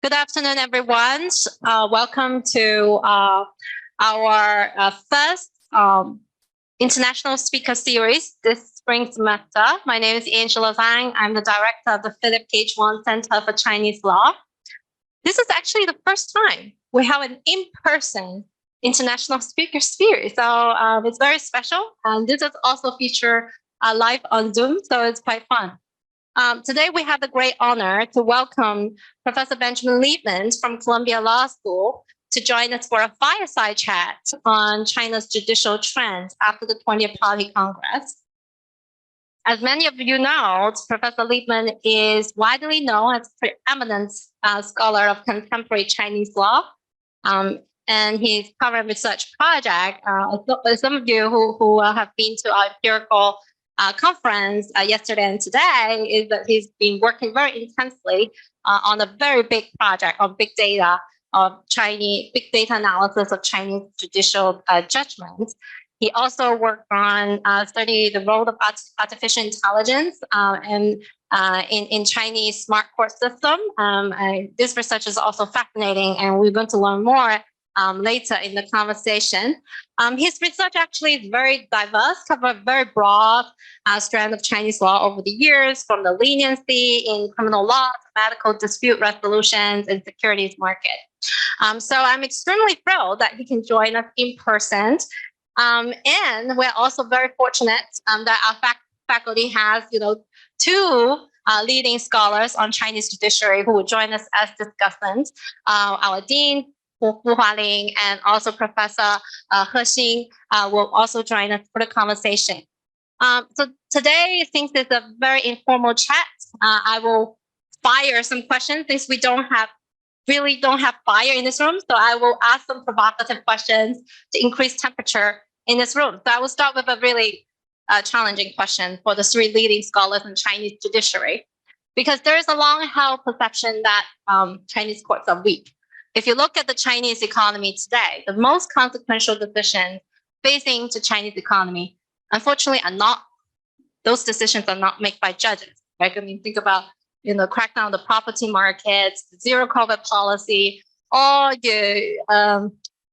Good afternoon, everyone. Welcome to our first international speaker series this spring semester. My name is Angela Zhang. I'm the director of the Philip H. Wong Center for Chinese Law. This is actually the first time we have an in-person international speaker series. So it's very special. And this is also featured live on Zoom, so it's quite fun. Today, we have the great honor to welcome Professor Benjamin Liebman from Columbia Law School to join us for a fireside chat on China's judicial trends after the 20th Party Congress. As many of you know, Professor Liebman is widely known as a preeminent scholar of contemporary Chinese law, and his current research project, some of you who have been to our empirical conference yesterday and today, is that he's been working very intensely on a very big project on big data of big data analysis of Chinese judicial judgments. He also worked on studying the role of artificial intelligence in Chinese smart court system. This research is also fascinating, and we're going to learn more later in the conversation. His research actually is very diverse, covers a very broad strand of Chinese law over the years, from the leniency in criminal law to medical dispute resolutions and securities market. So I'm extremely thrilled that he can join us in person. And we're also very fortunate that our faculty has, two leading scholars on Chinese judiciary who will join us as discussants. Our dean, Hualing, and also Professor He will also join us for the conversation. So today, since it's a very informal chat, I will fire some questions since we really don't have fire in this room. So I will ask some provocative questions to increase temperature in this room. So I will start with a really challenging question for the three leading scholars in Chinese judiciary, because there is a long-held perception that Chinese courts are weak. If you look at the Chinese economy today, the most consequential decisions facing the Chinese economy, unfortunately, those decisions are not made by judges. Right? I mean, think about crackdown on the property markets, zero COVID policy, or the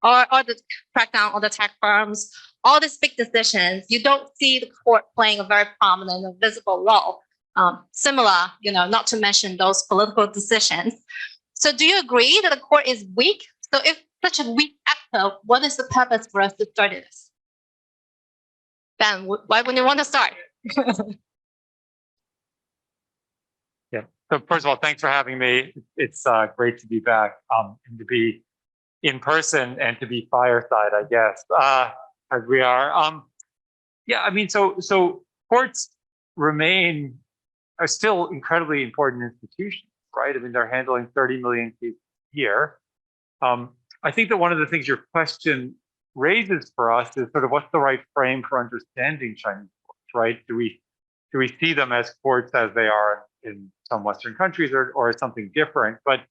crackdown on the tech firms, all these big decisions. You don't see the court playing a very prominent and visible role. Similar, not to mention those political decisions. So do you agree that the court is weak? So if such a weak actor, what is the purpose for us to study this? Ben, why would you want to start? Yeah. So first of all, thanks for having me. It's great to be back and to be in person and to be fireside, I guess, as we are. Yeah, I mean, so courts are still incredibly important institutions. Right? I mean, they're handling 30 million cases a year. I think that one of the things your question raises for us is sort of what's the right frame for understanding Chinese courts, right? Do we see them as courts as they are in some Western countries or something different? But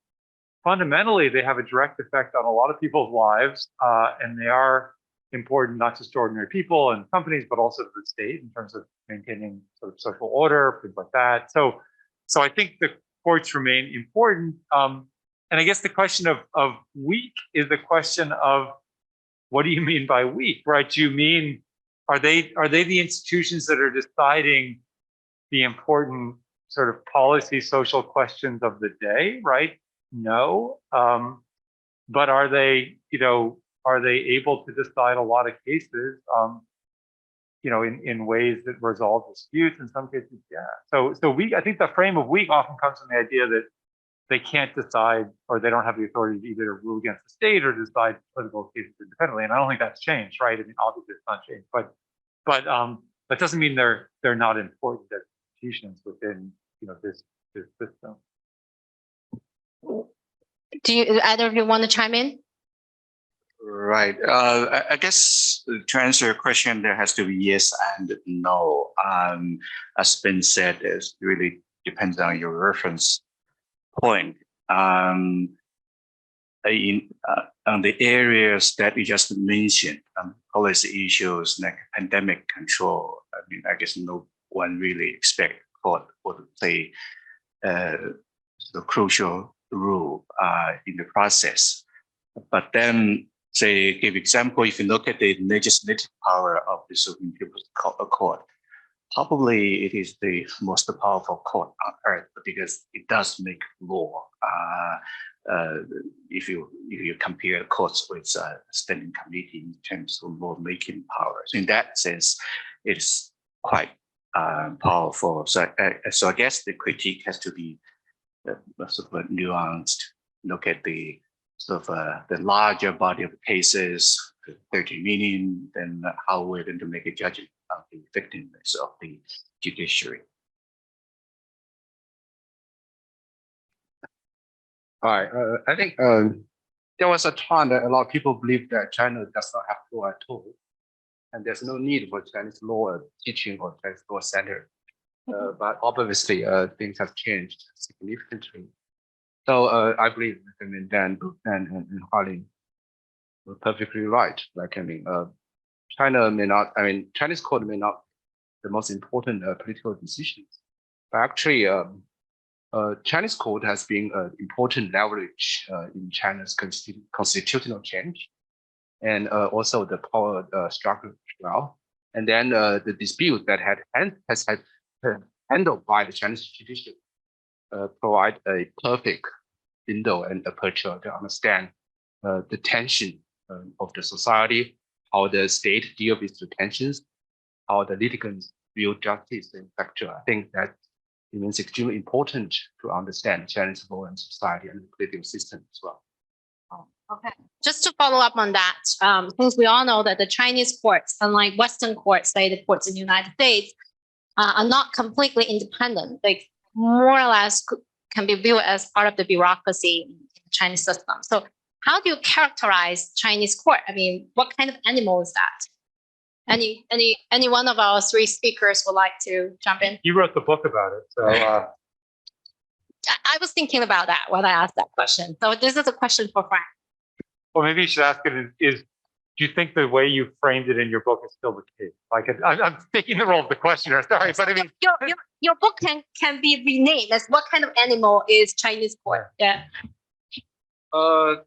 fundamentally, they have a direct effect on a lot of people's lives, and they are important not just to ordinary people and companies, but also to the state in terms of maintaining sort of social order, things like that. So I think the courts remain important. And I guess the question of weak is the question of what do you mean by weak, right? Do you mean, are they the institutions that are deciding the important sort of policy, social questions of the day, right? No. But are they able to decide a lot of cases, in ways that resolve disputes? In some cases, yeah. So I think the frame of weak often comes from the idea that they can't decide, or they don't have the authority to either rule against the state or decide political cases independently. And I don't think that's changed, right? I mean, obviously it's not changed, but that doesn't mean they're not important as institutions within this system. Do either of you want to chime in? Right. I guess to answer your question, there has to be yes and no. As been said, it really depends on your reference point. On the areas that you just mentioned, policy issues like pandemic control, I mean, I guess no one really expect court to play the crucial rule in the process. But then, say, give example, if you look at the legislative power of the Supreme People's Court, probably it is the most powerful court on earth because it does make law. If you compare courts with standing committee in terms of law-making power, so in that sense, it's quite powerful. So I guess the critique has to be sort of nuanced. Look at the sort of the larger body of cases, 30 million, then how we're going to make a judgment of the effectiveness of the judiciary. Hi, I think there was a time that a lot of people believe that China does not have law at all, and there's no need for Chinese law teaching or Chinese law center. But obviously, things have changed significantly. So I believe Dan and Hualing were perfectly right. Like China may not. Chinese court may not be the most important political decisions, but actually, Chinese court has been an important leverage in China's constitutional change, and also the power structure as well. And then the dispute that has had handled by the Chinese judiciary provide a perfect window and aperture to understand the tension of the society, how the state deal with the tensions, how the litigants view justice, etc. I think that it means extremely important to understand Chinese law and society and the political system as well. Okay. Just to follow up on that, since we all know that the Chinese courts, unlike Western courts, say the courts in the United States, are not completely independent. They more or less can be viewed as part of the bureaucracy in the Chinese system. So how do you characterize Chinese court? I mean, what kind of animal is that? Any one of our three speakers would like to jump in? You wrote the book about it, so. I was thinking about that when I asked that question. So this is a question for Frank. Well, maybe you should ask it is, do you think the way you framed it in your book is still the case? Like, I'm taking the role of the questioner, sorry, but I mean. Your book can be renamed as what kind of animal is Chinese court? Yeah. Well,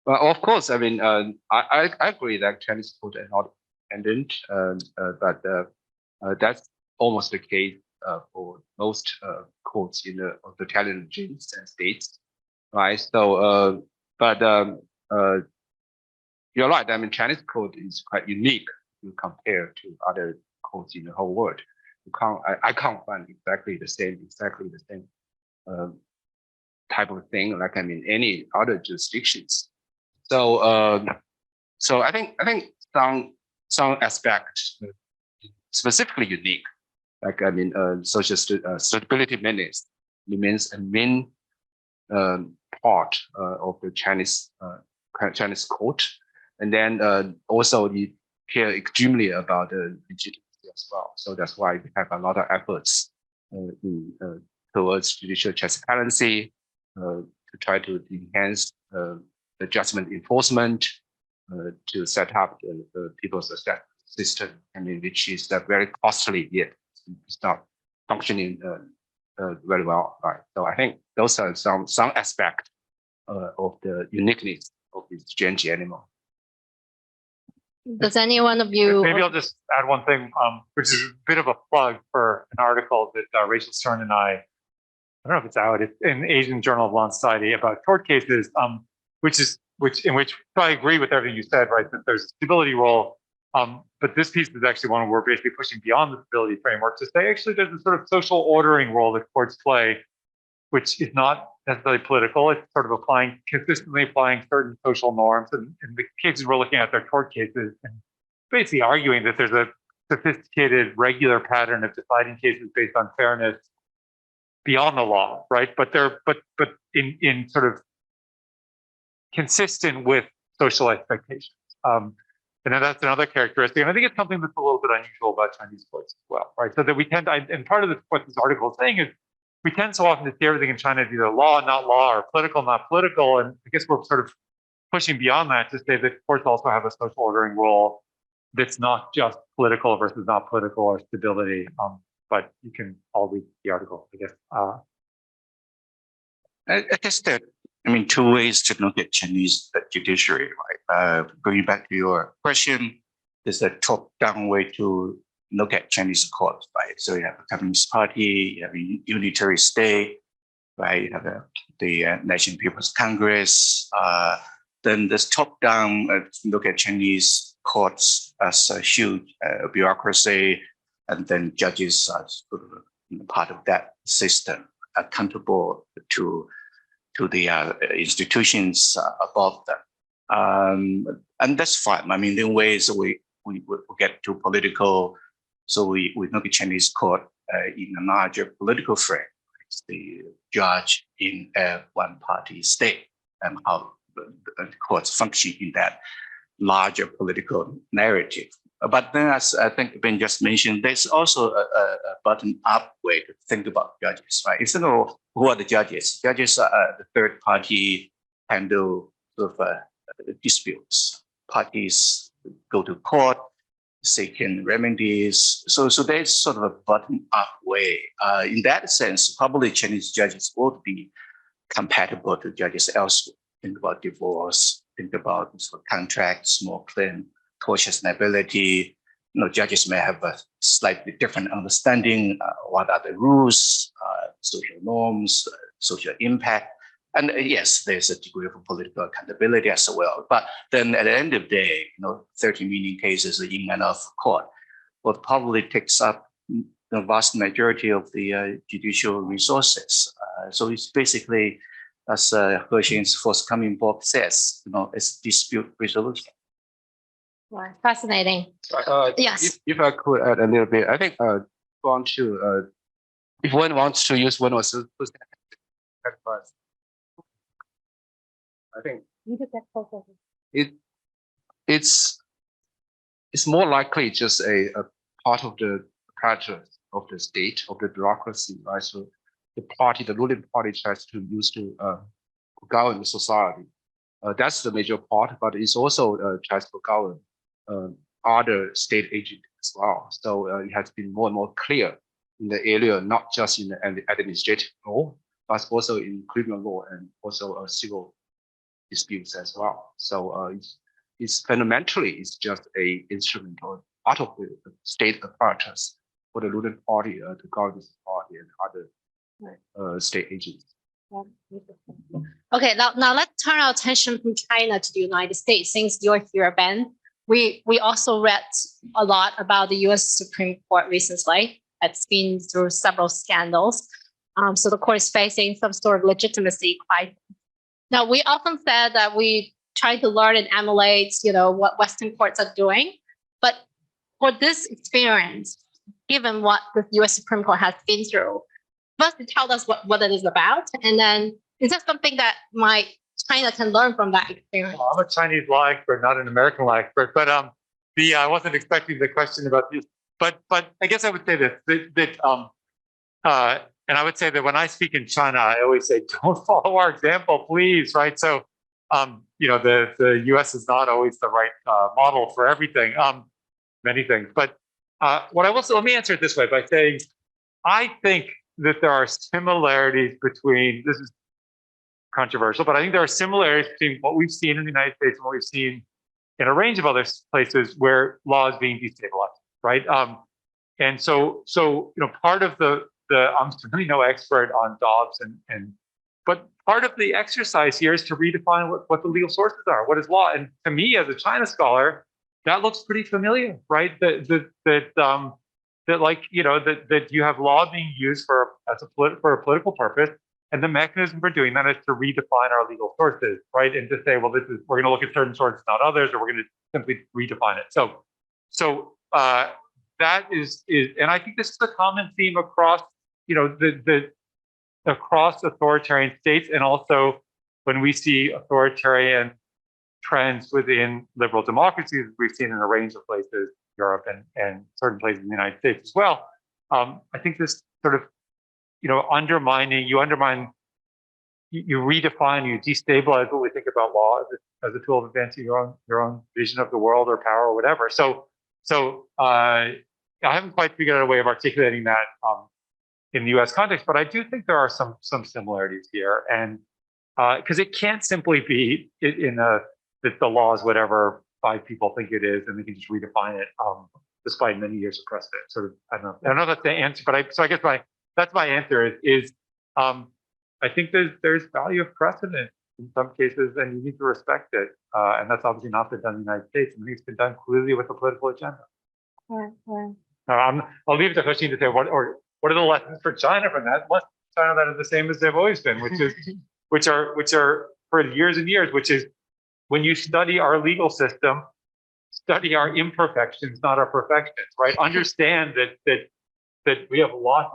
of course, I mean, I agree that Chinese court are not independent, but that's almost the case for most courts in the authoritarian regimes and states, right? So, you're right. I mean, Chinese court is quite unique to compare to other courts in the whole world. I can't find exactly the same type of thing like any other jurisdictions. So I think some aspects specifically unique, like social stability means a main part of the Chinese court, and then also you care extremely about the legitimacy as well. So that's why we have a lot of efforts towards judicial transparency to try to enhance the judgment enforcement, to set up the people's assessment system, which is very costly yet it's not functioning very well, right? So I think those are some aspect of the uniqueness of this strange animal. Does any one of you? Maybe I'll just add one thing, which is a bit of a plug for an article that Rachel Stern and I don't know if it's out, it's in Asian Journal of Law and Society about tort cases, in which I agree with everything you said, right? That there's a stability role. But this piece is actually one where we're basically pushing beyond the stability framework to say, actually, there's a sort of social ordering role that courts play, which is not necessarily political. It's sort of consistently applying certain social norms. And in the cases we're looking at, they're tort cases, and basically arguing that there's a sophisticated, regular pattern of deciding cases based on fairness beyond the law, right? But in sort of consistent with social expectations. And then that's another characteristic. And I think it's something that's a little bit unusual about Chinese courts as well, right? So that we tend to, and part of what this article is saying is we tend so often to see everything in China as either law, not law, or political, not political. And I guess we're sort of pushing beyond that to say that courts also have a social ordering role that's not just political versus not political or stability. But you can all read the article, I guess. I guess that, I mean, two ways to look at Chinese judiciary, right? Going back to your question, there's a top-down way to look at Chinese courts, right? So you have a Communist Party, you have a unitary state, right? You have the National People's Congress. Then this top-down look at Chinese courts as a huge bureaucracy, and then judges are sort of part of that system, accountable to the institutions above them. And that's fine. I mean, in ways we get too political, so we look at Chinese court in a larger political frame. It's the judge in a one-party state and how the courts function in that larger political narrative. But then, as I think Ben just mentioned, there's also a bottom-up way to think about judges, right? Instead of who are the judges? Judges are the third party, handle sort of disputes. Parties go to court, seeking remedies. So there's sort of a bottom-up way. In that sense, probably Chinese judges would be compatible to judges elsewhere. Think about divorce, think about sort of contracts, small claim, tortious liability. Judges may have a slightly different understanding. What are the rules, social norms, social impact? And yes, there's a degree of political accountability as well. But then at the end of the day, 30 million cases in and of court will probably takes up the vast majority of the judicial resources. So it's basically, as Huaxing's forthcoming book says, it's dispute resolution. Right. Fascinating. Yes. If I could add a little bit, I think if one wants to use one or two sentences, I think it's more likely just a part of the apparatus of the state, of the bureaucracy, right? So the ruling party tries to use to govern the society. That's the major part, but it's also tries to govern other state agents as well. So it has been more and more clear in the area, not just in the administrative law, but also in criminal law and also civil disputes as well. So it's fundamentally, it's just a instrument or part of the state apparatus for the ruling party to govern this party and other state agents. Okay, now let's turn our attention from China to the United States. Since you're here, Ben, we also read a lot about the U.S. Supreme Court recently. It's been through several scandals. So the court is facing some sort of legitimacy crisis. Now, we often said that we try to learn and emulate, what Western courts are doing. But for this experience, given what the U.S. Supreme Court has been through, first tell us what it is about, and then is that something that China can learn from that experience? Well, I'm a Chinese law expert, not an American law expert, but I wasn't expecting the question about this. But I guess I would say this, and I would say that when I speak in China, I always say, don't follow our example, please, right? So, the U.S. is not always the right model for everything, many things. But what I will say, let me answer it this way by saying, I think that there are similarities between, this is controversial, but I think there are similarities between what we've seen in the United States and what we've seen in a range of other places where law is being destabilized, right? And so part of I'm certainly no expert on Dobbs but part of the exercise here is to redefine what the legal sources are. What is law? And to me, as a China scholar, that looks pretty familiar, right? That you have law being used for a political purpose, and the mechanism for doing that is to redefine our legal sources, right? And to say, well, we're going to look at certain sources, not others, or we're going to simply redefine it. So that is, and I think this is a common theme across, across authoritarian states, and also when we see authoritarian trends within liberal democracies, we've seen in a range of places, Europe and certain places in the United States as well. I think this sort of, you redefine, you destabilize what we think about law as a tool of advancing your own vision of the world or power or whatever. So I haven't quite figured out a way of articulating that in the U.S. context, but I do think there are some similarities here, and because it can't simply be that the law is whatever 5 people think it is, and they can just redefine it, despite many years of precedent. Sort of, I don't know that's the answer, but I guess that's my answer is I think there's value of precedent in some cases, and you need to respect it, and that's obviously not been done in the United States. I mean, it's been done clearly with a political agenda. Right, right. I'll leave it to Hualing to say what are the lessons for China from that? Lessons for China that are the same as they've always been, which are for years and years, which is when you study our legal system, study our imperfections, not our perfections, right? Understand that we have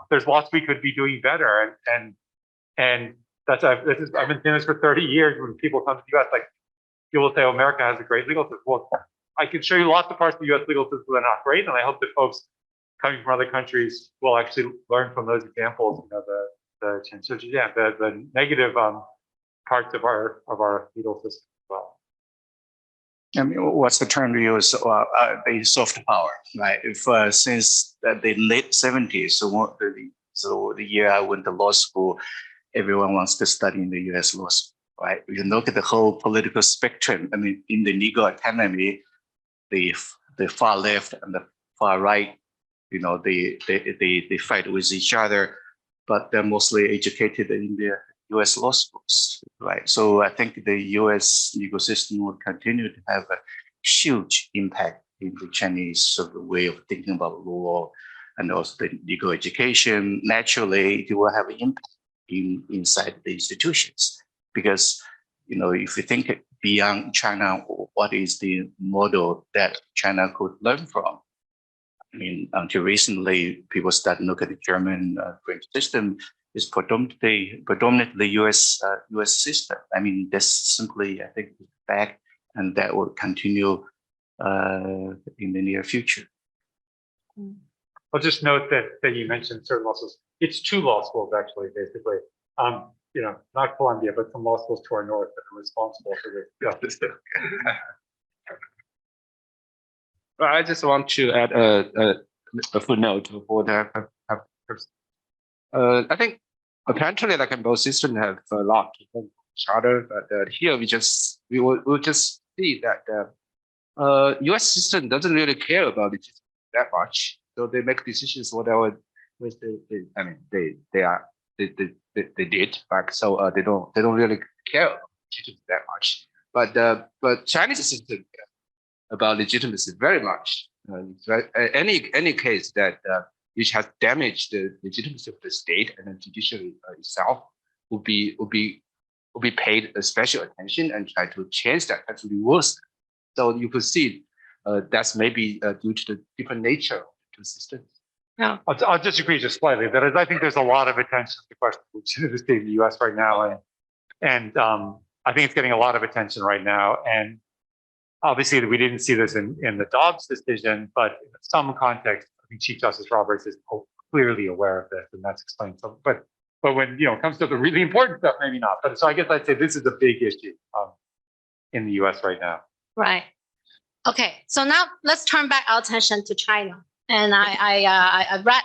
there's lots we could be doing better, and I've been doing this for 30 years. When people come to the U.S., like people say, "Oh, America has a great legal system." Well, I can show you lots of parts of the U.S. legal system that are not great, and I hope that folks coming from other countries will actually learn from those examples. You know, the negative parts of our legal system as well. I mean, what's the term we use? The soft power, right? If since the late 70s, so the year I went to law school, everyone wants to study in the U.S. law school, right? You look at the whole political spectrum. I mean, in the legal economy, the far left and the far right, you know, they fight with each other, but they're mostly educated in the U.S. law schools, right? So I think the U.S. legal system will continue to have a huge impact in the Chinese sort of way of thinking about law and also the legal education. Naturally, it will have an impact inside the institutions, because, you know, if you think beyond China, what is the model that China could learn from? I mean, until recently, people started looking at the German French system is predominantly U.S. system. I mean, that's simply, I think, the fact, and that will continue in the near future. I'll just note that you mentioned certain law schools. It's 2 law schools, actually, basically. You know, not Columbia, but some law schools to our north that are responsible for this. I just want to add a footnote for that. I think apparently, like in both systems, have a lot to learn from each other. But here we'll just see that U.S. system doesn't really care about it that much. So they make decisions whatever they did, but so they don't really care about legitimacy that much. But Chinese system about legitimacy very much. Any case that which has damaged the legitimacy of the state and the judiciary itself will be paid a special attention and try to change that, to reverse. So you could see that's maybe due to the different nature of the 2 systems. Yeah, I'll disagree just slightly. That is, I think there's a lot of attention to the question of legitimacy in the U.S. right now, and I think it's getting a lot of attention right now. And obviously, we didn't see this in the Dobbs decision, but in some context, I think Chief Justice Roberts is clearly aware of this, and that's explained. So, but when it comes to the really important stuff, maybe not. But so I guess I'd say this is a big issue in the U.S. right now. Right. Okay. So now let's turn back our attention to China. And I read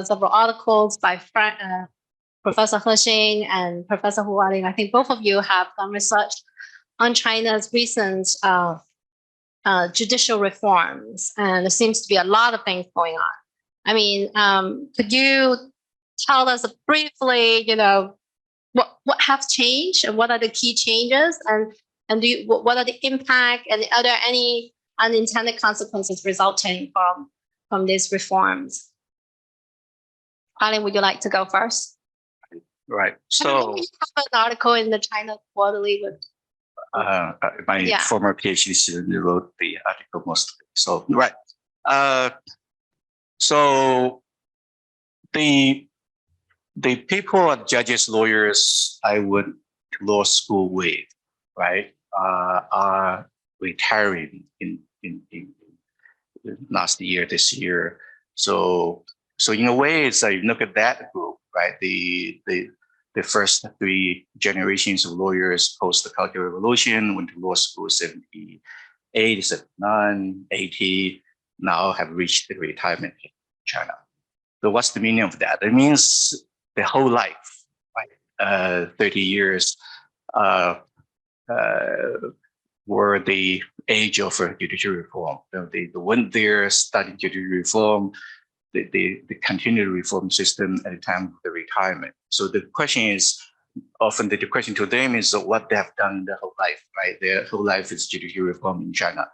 several articles by Professor He and Professor Hualing. I think both of you have done research on China's recent judicial reforms, and there seems to be a lot of things going on. I mean, could you tell us briefly, what has changed and what are the key changes, and what are the impact, and are there any unintended consequences resulting from these reforms? Hualing, would you like to go first? Right. So you have an article in the China Quarterly with my former PhD student wrote the article mostly. So right. So the people, judges, lawyers I went to law school with, right, are retiring in last year, this year. So in a way, it's like, look at that group, right? The first 3 generations of lawyers post the Cultural Revolution went to law school 78, 79, 80, now have reached the retirement in China. So what's the meaning of that? It means the whole life, right? 30 years were the age of judicial reform. They went there studying judicial reform, the continued reform system at the time of the retirement. So the question is, often the question to them is what they have done their whole life, right? Their whole life is judicial reform in China.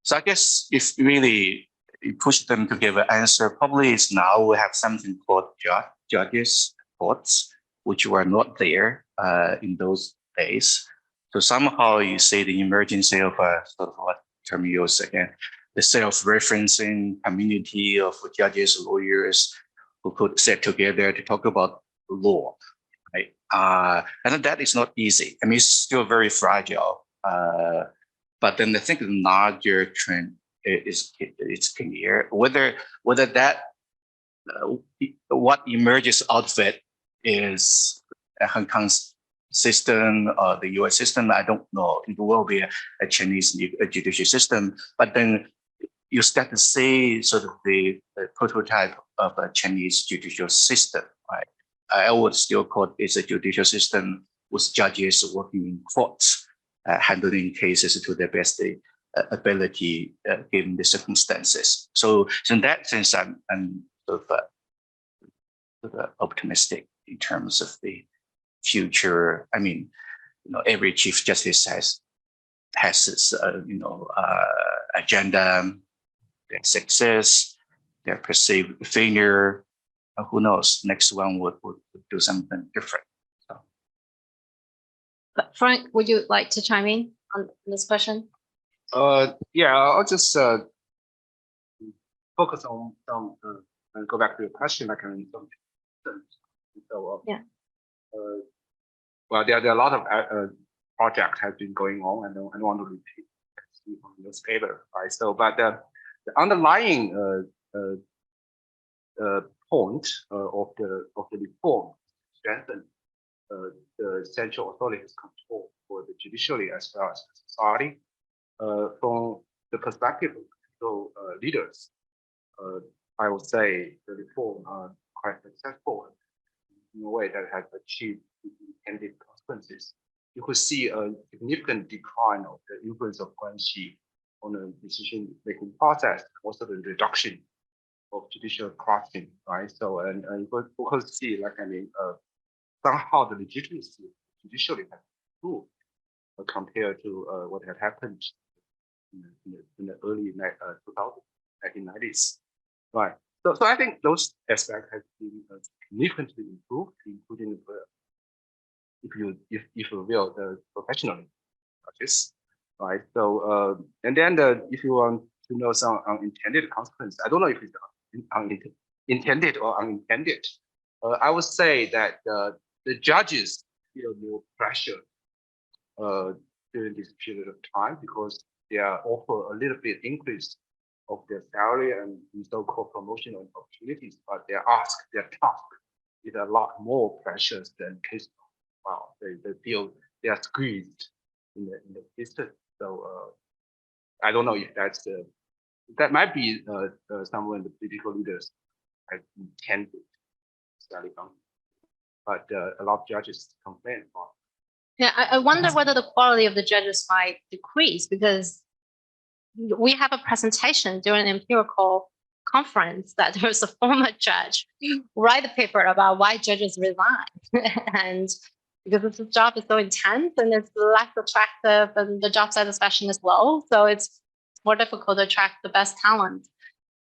So I guess if really you push them to give an answer, probably is now we have something called judges courts, which were not there in those days. So somehow you say the emergence of sort of what term you use again, the self-referencing community of judges, lawyers who could sit together to talk about law, right? And that is not easy. I mean, it's still very fragile. But then I think the larger trend is clear. Whether that what emerges out of it is Hong Kong's system or the US system, I don't know. It will be a Chinese judicial system, but then you start to see sort of the prototype of a Chinese judicial system, right? I would still call it a judicial system with judges working in courts, handling cases to their best ability given the circumstances. So in that sense, I'm sort of optimistic in terms of the future. I mean, every chief justice has its agenda, their success, their perceived failure. Who knows? Next one would do something different. So. But Frank, would you like to chime in on this question? Yeah, I'll just focus on some and go back to your question. Like Yeah. Well, there are a lot of projects have been going on, and I don't want to repeat from the newspaper, right? So, but the underlying point of the reform strengthen the central authority's control for the judiciary as well as the society. From the perspective of political leaders, I would say the reform are quite successful in a way that has achieved intended consequences. You could see a significant decline of the influence of Guanxi on the decision-making process, also the reduction of judicial corruption, right? So, and you could see, like, I mean, somehow the legitimacy of the judiciary has improved compared to what had happened in the early 1990s, right? So I think those aspects have been significantly improved, including if you will, the professional practice, right? So and then if you want to know some unintended consequences, I don't know if it's intended or unintended. I would say that the judges feel more pressure during this period of time because they are offered a little bit increase of their salary and so-called promotional opportunities, but their task is a lot more precious than case. Wow, they feel they are squeezed in the system. So I don't know if that might be someone the political leaders have intended, but a lot of judges complain about. Yeah, I wonder whether the quality of the judges might decrease because we have a presentation during an empirical conference that there was a former judge write a paper about why judges resign. And because the job is so intense and it's less attractive and the job satisfaction is low. So it's more difficult to attract the best talent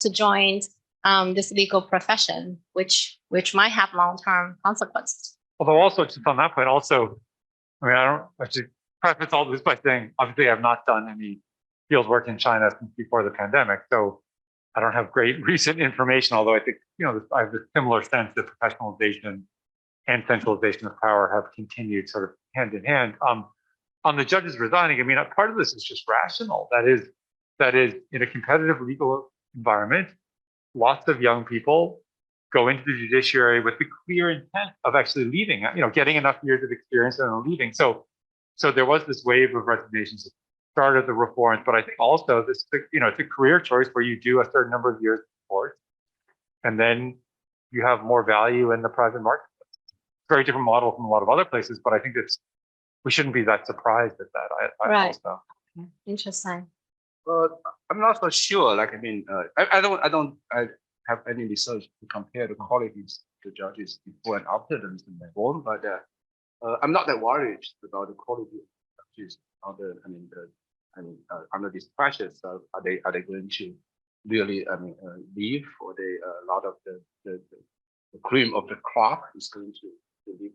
to join this legal profession, which might have long-term consequences. Although also just on that point, also, I mean, I should preface all this by saying, obviously I've not done any field work in China since before the pandemic. So I don't have great recent information, although I think, I have a similar sense that professionalization and centralization of power have continued sort of hand in hand. On the judges resigning, I mean, part of this is just rational. That is in a competitive legal environment, lots of young people go into the judiciary with the clear intent of actually leaving, getting enough years of experience and then leaving. So there was this wave of resignations that started the reforms, but I think also this, it's a career choice where you do a certain number of years of course, and then you have more value in the private market. Very different model from a lot of other places, but I think we shouldn't be that surprised at that. Right. Also. Interesting. Well, I'm not so sure. Like, I mean, I have any research to compare the qualities of the judges before and after the recent reform, but I'm not that worried about the quality of judges under these pressures. So are they going to really, leave, or a lot of the cream of the crop is going to leave?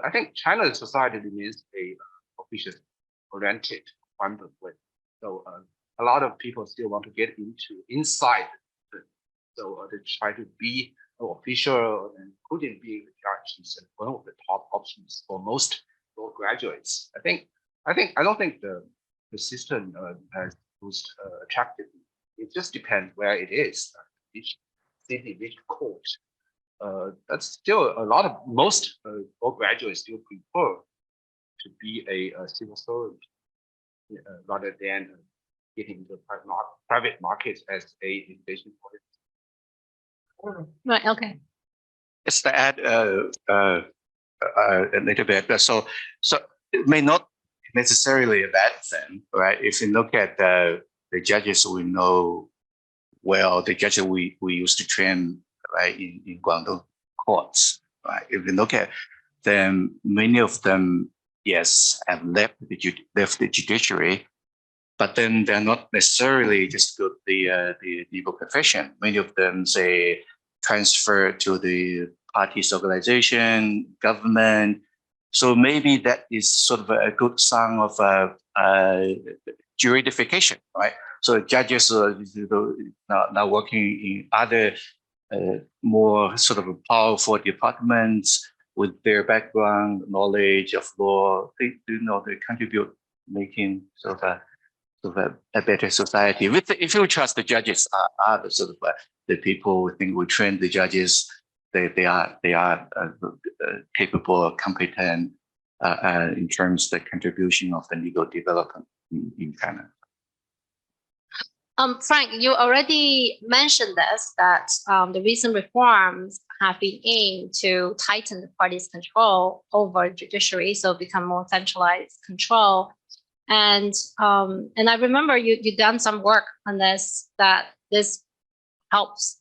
I think China's society remains a official-oriented kind of way. So a lot of people still want to get inside. So they try to be an official, and including being a judge is one of the top options for most graduates. I don't think the system has most attractive. It just depends where it is, each city, which court. That's still most graduates still prefer to be a civil servant rather than getting the private market as a education policy. Right. Okay. Just to add a little bit, so it may not necessarily a bad thing, right? If you look at the judges we know well, the judges we used to train, right, in Guangdong courts, right? If you look at them, many of them, yes, have left the judiciary, but then they're not necessarily just go to the legal profession. Many of them say transfer to the party's organization, government. So maybe that is sort of a good sign of juridification, right? So judges are now working in other more sort of powerful departments with their background, knowledge of law. They contribute making sort of a better society. If you trust the judges are the sort of the people we think will train the judges, they are capable, competent in terms of the contribution of the legal development in China. Frank, you already mentioned this, that the recent reforms have been aimed to tighten the party's control over judiciary, so become more centralized control. And I remember you done some work on this, that this helps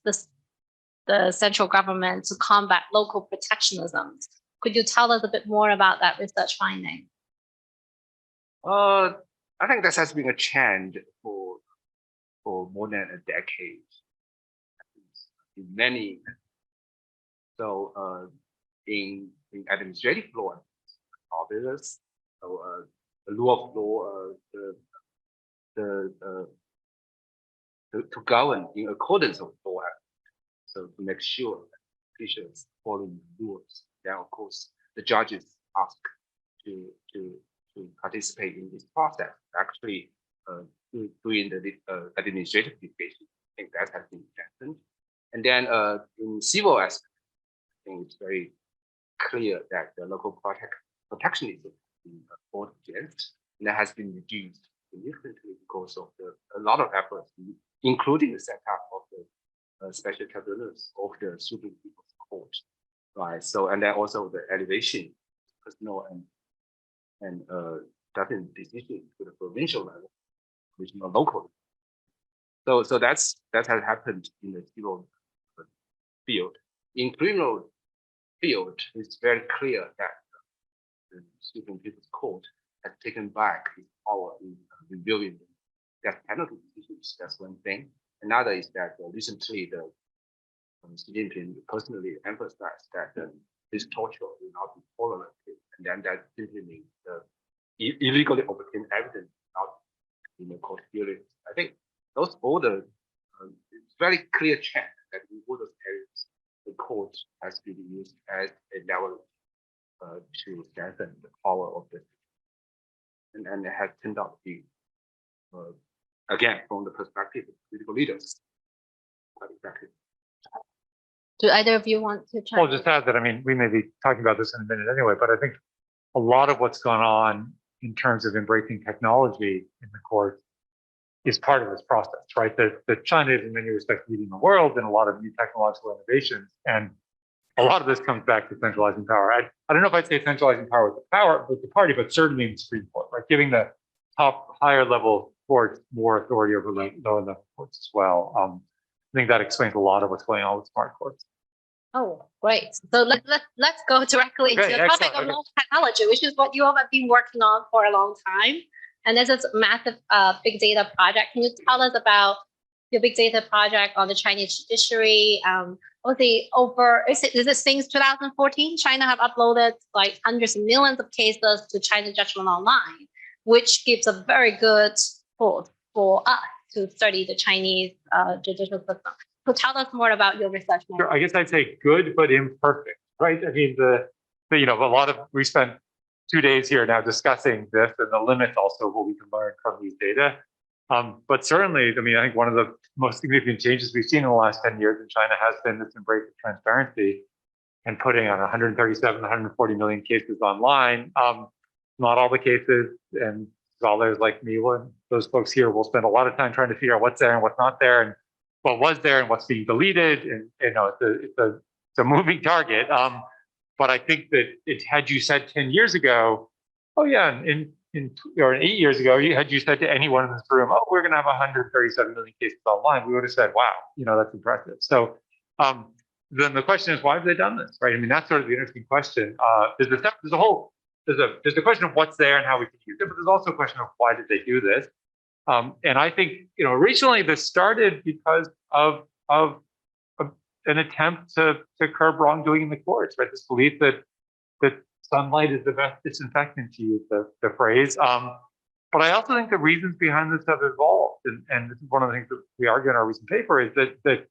the central government to combat local protectionism. Could you tell us a bit more about that research finding? I think this has been a change for more than a decade in many. So in administrative law, obvious. So the rule of law, to govern in accordance with law. So to make sure that officials following the rules. Then of course the judges ask to participate in this process. Actually, doing the administrative litigation, I think that has been strengthened. And then in civil aspect, I think it's very clear that the local protectionism has been fought against, and that has been reduced significantly because of a lot of efforts, including the setup of the special tribunals of the Supreme People's Court, right? So, and then also the elevation, personal and doesn't decision to the provincial level, regional, local. So that has happened in the civil field. In criminal field, it's very clear that the Supreme People's Court has taken back its power in reviewing the death penalty decisions. That's one thing. Another is that recently the Xi Jinping personally emphasized that this torture will not be tolerated, and then that simply means the illegally obtained evidence not in the court hearings. I think those orders, it's very clear check that in all those areas, the court has been used as a level to strengthen the power of the, and it has turned out to be, again, from the perspective of political leaders, quite effective. Do either of you want to try? I'll just add that, I mean, we may be talking about this in a minute anyway, but I think a lot of what's gone on in terms of embracing technology in the courts is part of this process, right? That China is in many respects leading the world in a lot of new technological innovations, and a lot of this comes back to centralizing power. I don't know if I'd say centralizing power with the party, but certainly in the Supreme Court, right? Giving the top higher level courts more authority over lower level courts as well. I think that explains a lot of what's going on with smart courts. Oh, great. So let's go directly into the topic of technology, which is what you all have been working on for a long time. And this is a massive big data project. Can you tell us about your big data project on the Chinese judiciary? Is it since 2014? China have uploaded like hundreds of millions of cases to China Judgment Online, which gives a very good support for us to study the Chinese judicial system. So tell us more about your research. Sure. I guess I'd say good but imperfect, right? I mean, we spent 2 days here now discussing this and the limits also of what we can learn from these data. But certainly, I mean, I think one of the most significant changes we've seen in the last 10 years in China has been this embrace of transparency and putting on 137, 140 million cases online. Not all the cases, and scholars like me, those folks here will spend a lot of time trying to figure out what's there and what's not there, and what was there and what's being deleted. And it's a moving target. But I think that had you said 10 years ago, oh yeah, or 8 years ago, had you said to anyone in this room, oh, we're going to have 137 million cases online, we would have said, wow, that's impressive. So then the question is, why have they done this, right? I mean, that's sort of the interesting question. There's a question of what's there and how we can use it, but there's also a question of why did they do this? And I think, originally this started because of an attempt to curb wrongdoing in the courts, right? This belief that sunlight is the best disinfectant, to use the phrase. But I also think the reasons behind this have evolved, and this is one of the things that we argue in our recent paper is that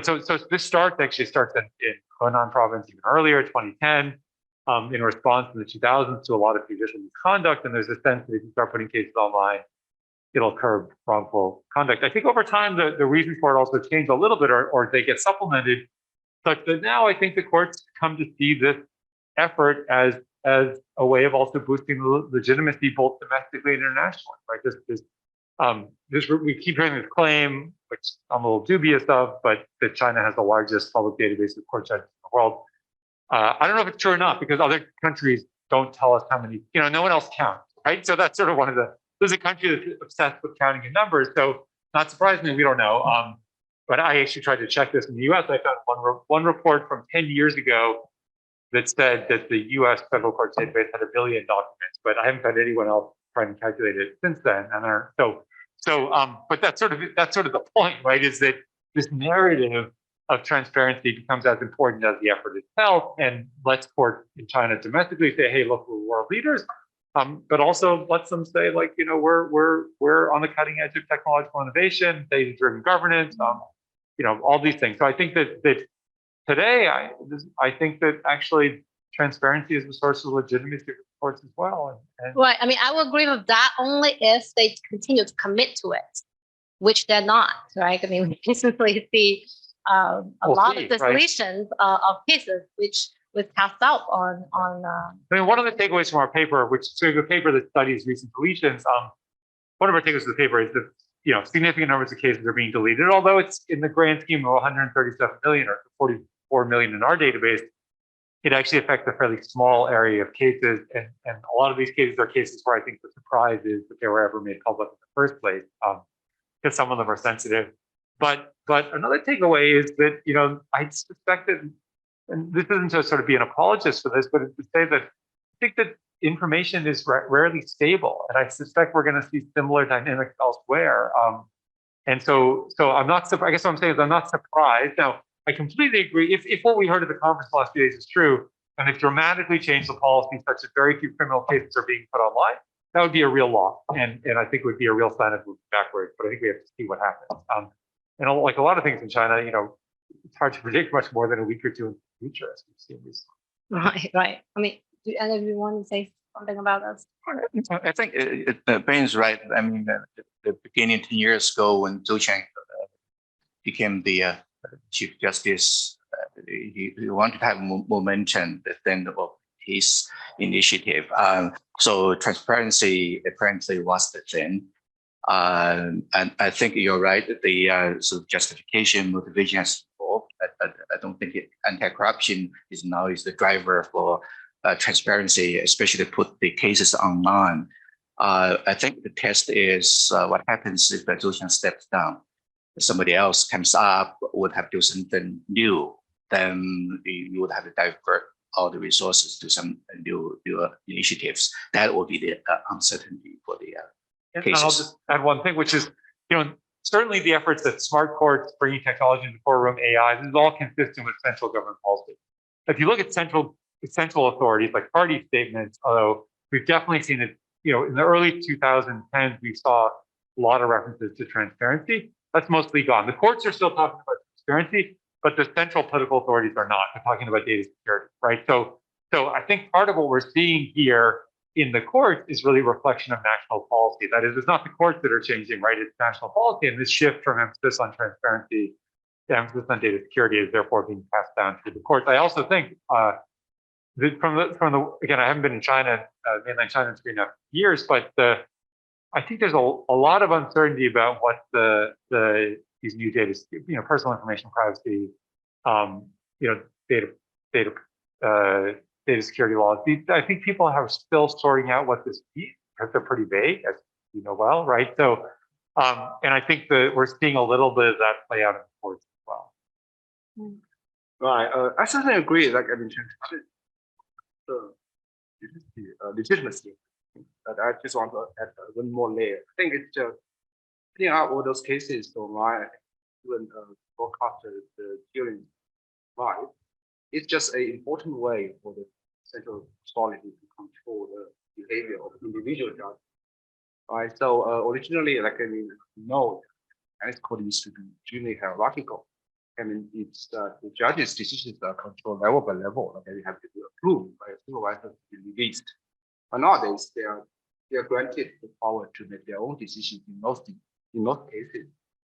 so this actually starts in Hunan province even earlier, 2010, in response in the 2000s to a lot of judicial misconduct, and there's a sense that if you start putting cases online, it'll curb wrongful conduct. I think over time, the reasons for it also change a little bit, or they get supplemented, such that now I think the courts come to see this effort as a way of also boosting the legitimacy both domestically and internationally, right? We keep hearing this claim, which I'm a little dubious of, but that China has the largest public database of court judges in the world. I don't know if it's true or not, because other countries don't tell us how many, no one else counts, right? So that's sort of there's a country that's obsessed with counting in numbers. So not surprisingly, we don't know. But I actually tried to check this in the US. I found one report from 10 years ago that said that the US federal court database had 1 billion documents, but I haven't found anyone else trying to calculate it since then. And but that's sort of the point, right? Is that this narrative of transparency becomes as important as the effort itself, and lets courts in China domestically say, "Hey, look, we're world leaders," but also lets them say, like, we're on the cutting edge of technological innovation, data-driven governance, all these things. So I think that today, I think that actually transparency is a source of legitimacy for courts as well. Right. I mean, I will agree with that only if they continue to commit to it, which they're not, right? I mean, we recently see a lot of deletions of cases, which was cast out on. I mean, one of the takeaways from our paper, which is a paper that studies recent deletions, one of our takeaways of the paper is that significant numbers of cases are being deleted, although it's in the grand scheme of 137 million or 44 million in our database, it actually affects a fairly small area of cases. And a lot of these cases are cases where I think the surprise is that they were ever made public in the first place, because some of them are sensitive. But another takeaway is that, I suspect that, and this isn't to sort of be an apologist for this, but to say that I think that information is rarely stable. And I suspect we're going to see similar dynamics elsewhere. And so I'm not surprised. I guess what I'm saying is I'm not surprised. Now, I completely agree. If what we heard at the conference the last few days is true, and they've dramatically changed the policy such that very few criminal cases are being put online, that would be a real loss. And I think it would be a real sign of moving backwards. But I think we have to see what happens. And like a lot of things in China, it's hard to predict much more than a week or two in the future, as we've seen recently. Right. I mean, do any of you want to say something about this? I think Ben's right. I mean, the beginning 10 years ago when Zhang became the Chief Justice, he wanted to have momentum at the end of his initiative. So transparency apparently was the thing. And I think you're right. The sort of justification, motivation has evolved. I don't think anti-corruption is the driver for transparency, especially put the cases online. I think the test is what happens if Zhang steps down. Somebody else comes up, would have to do something new, then you would have to divert all the resources to some new initiatives. That will be the uncertainty for the and cases. I'll just add one thing, which is, certainly the efforts that smart courts, bringing technology into the courtroom, AI, this is all consistent with central government policy. If you look at central authorities like party statements, although we've definitely seen it, in the early 2010s, we saw a lot of references to transparency. That's mostly gone. The courts are still talking about transparency, but the central political authorities are not. They're talking about data security, right? So I think part of what we're seeing here in the courts is really a reflection of national policy. That is, it's not the courts that are changing, right? It's national policy, and this shift from emphasis on transparency to emphasis on data security is therefore being passed down to the courts. I also think that from the again, I haven't been in China, mainland China, in 3.5 years, but I think there's a lot of uncertainty about what these new data, personal information privacy, data security laws. I think people are still sorting out what this means because they're pretty vague, as you know well, right? So, and I think that we're seeing a little bit of that play out in the courts as well. Right. I certainly agree. Legitimacy. But I just want to add one more layer. I think it's just putting out all those cases online, even broadcast the hearing live. It's just an important way for the central authority to control the behavior of individual judges. Right. So originally, Chinese code used to be extremely hierarchical. It's the judge's decisions are controlled level by level. You have to be approved by a supervisor to be released. But nowadays, they are granted the power to make their own decisions in most cases.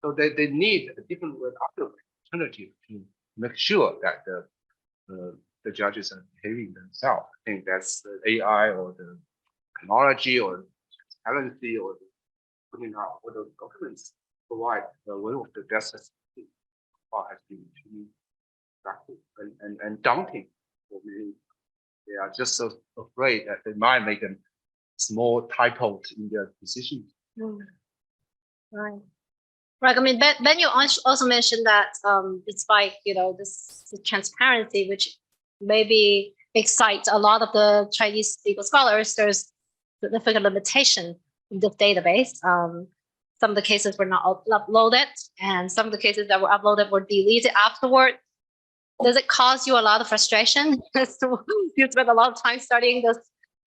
So they need a different alternative to make sure that the judges are behaving themselves. I think that's the AI or the technology or transparency or putting out all those documents provide one of the best has been extremely practical and daunting for many. They are just so afraid that they might make a small typos in their decisions. Right. Right. I mean, Ben, you also mentioned that despite this transparency, which maybe excites a lot of the Chinese legal scholars, there's significant limitation in this database. Some of the cases were not uploaded, and some of the cases that were uploaded were deleted afterward. Does it cause you a lot of frustration? You spend a lot of time studying this